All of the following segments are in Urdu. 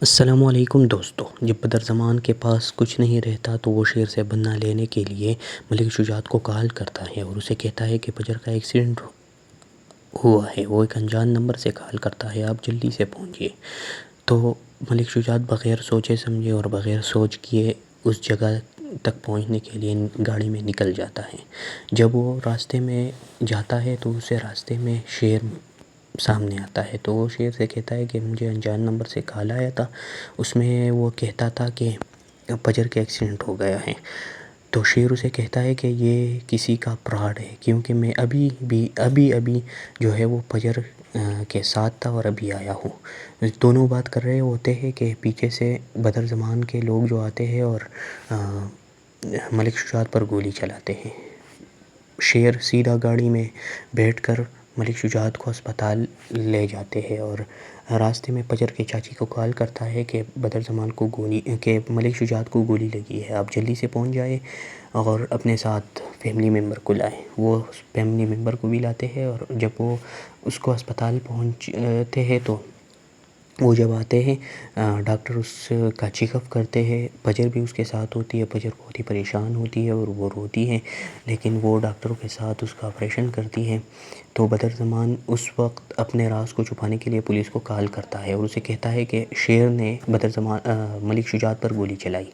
السلام علیکم دوستو، جب بدر زمان کے پاس کچھ نہیں رہتا تو وہ شیر سے بدلہ لینے کے لیے ملک شجاعت کو کال کرتا ہے اور اسے کہتا ہے کہ فجر کا ایکسیڈنٹ ہوا ہے۔ وہ ایک انجان نمبر سے کال کرتا ہے، آپ جلدی سے پہنچیے۔ تو ملک شجاعت بغیر سوچے سمجھے اور بغیر سوچ کیے اس جگہ تک پہنچنے کے لیے گاڑی میں نکل جاتا ہے۔ جب وہ راستے میں جاتا ہے تو اسے راستے میں شیر سامنے آتا ہے، تو وہ شیر سے کہتا ہے کہ مجھے انجان نمبر سے کال آیا تھا، اس میں وہ کہتا تھا کہ فجر کا ایکسیڈنٹ ہو گیا ہے۔ تو شیر اسے کہتا ہے کہ یہ کسی کا فراڈ ہے، کیونکہ میں ابھی جو ہے وہ فجر کے ساتھ تھا اور ابھی آیا ہوں۔ دونوں بات کر رہے ہوتے ہیں کہ پیچھے سے بدر زمان کے لوگ جو آتے ہیں اور ملک شجاعت پر گولی چلاتے ہیں۔ شیر سیدھا گاڑی میں بیٹھ کر ملک شجاعت کو اسپتال لے جاتے ہیں اور راستے میں فجر کے چاچی کو کال کرتا ہے کہ بدر زمان کو ملک شجاعت کو گولی لگی ہے، آپ جلدی سے پہنچ جائیں اور اپنے ساتھ فیملی ممبر کو لائیں۔ وہ فیملی ممبر کو بھی لاتے ہیں اور جب وہ اس کو اسپتال پہنچتے ہیں تو وہ جب آتے ہیں ڈاکٹر اس کا چیک اپ کرتے ہیں۔ فجر بھی اس کے ساتھ ہوتی ہے، فجر بہت ہی پریشان ہوتی ہے اور وہ روتی ہے، لیکن وہ ڈاکٹروں کے ساتھ اس کا آپریشن کرتی ہے۔ تو بدر زمان اس وقت اپنے راز کو چھپانے کے لیے پولیس کو کال کرتا ہے اور اسے کہتا ہے کہ شیر نے ملک شجاعت پر گولی چلائی۔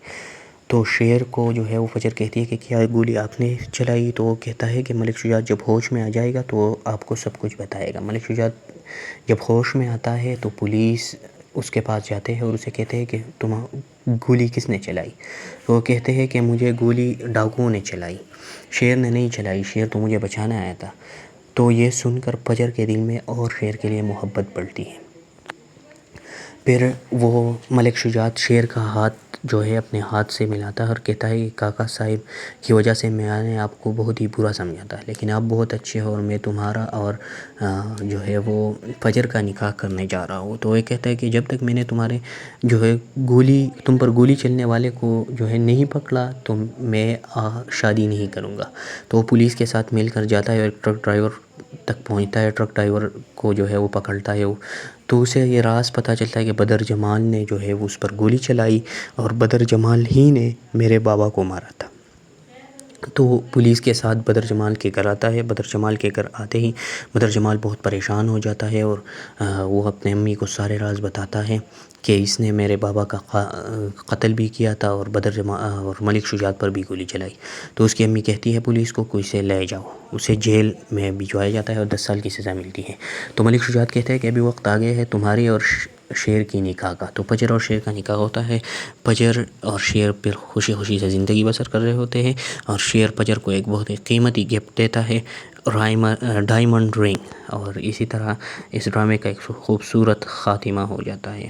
تو شیر کو جو ہے وہ فجر کہتی ہے کہ کیا گولی آپ نے چلائی؟ تو وہ کہتا ہے کہ ملک شجاعت جب ہوش میں آ جائے گا تو وہ آپ کو سب کچھ بتائے گا۔ ملک شجاعت جب ہوش میں آتا ہے تو پولیس اس کے پاس جاتے ہیں اور اسے کہتے ہیں کہ گولی کس نے چلائی؟ تو وہ کہتے ہیں کہ مجھے گولی ڈاکوؤں نے چلائی، شیر نے نہیں چلائی، شیر تو مجھے بچانا آیا تھا۔ تو یہ سن کر فجر کے دل میں اور شیر کے لیے محبت بڑھتی ہے۔ پھر وہ ملک شجاعت شیر کا ہاتھ جو ہے اپنے ہاتھ سے ملاتا ہے اور کہتا ہے کہ کاکا صاحب کی وجہ سے میں نے آپ کو بہت ہی برا سمجھا تھا، لیکن آپ بہت اچھے ہو اور میں تمہارا اور جو ہے وہ فجر کا نکاح کرنے جا رہا ہوں۔ تو وہ کہتا ہے کہ جب تک میں نے تمہارے جو ہے تم پر گولی چلنے والے کو جو ہے نہیں پکڑا تو میں شادی نہیں کروں گا۔ تو وہ پولیس کے ساتھ مل کر جاتا ہے اور ایک ٹرک ڈرائیور تک پہنچتا ہے، ٹرک ڈرائیور کو جو ہے وہ پکڑتا ہے۔ تو اسے یہ راز پتہ چلتا ہے کہ بدر جمال نے جو ہے وہ اس پر گولی چلائی اور بدر جمال ہی نے میرے بابا کو مارا تھا۔ تو پولیس کے ساتھ بدر جمال کے گھر آتا ہے۔ بدر جمال کے گھر آتے ہی بدر جمال بہت پریشان ہو جاتا ہے اور وہ اپنے امی کو سارے راز بتاتا ہے کہ اس نے میرے بابا کا قتل بھی کیا تھا اور اور ملک شجاعت پر بھی گولی چلائی۔ تو اس کی امی کہتی ہے پولیس کو کہ اسے لے جاؤ، اسے جیل میں بھجوایا جاتا ہے اور 10 سال کی سزا ملتی ہے۔ تو ملک شجاعت کہتا ہے کہ ابھی وقت آ گیا ہے تمہاری اور شیر کی نکاح کا۔ تو فجر اور شیر کا نکاح ہوتا ہے۔ فجر اور شیر پھر خوشی خوشی سے زندگی بسر کر رہے ہوتے ہیں اور شیر فجر کو ایک بہت ہی قیمتی گفٹ دیتا ہے، ڈائمنڈ رنگ، اور اسی طرح اس ڈرامے کا ایک خوبصورت خاتمہ ہو جاتا ہے۔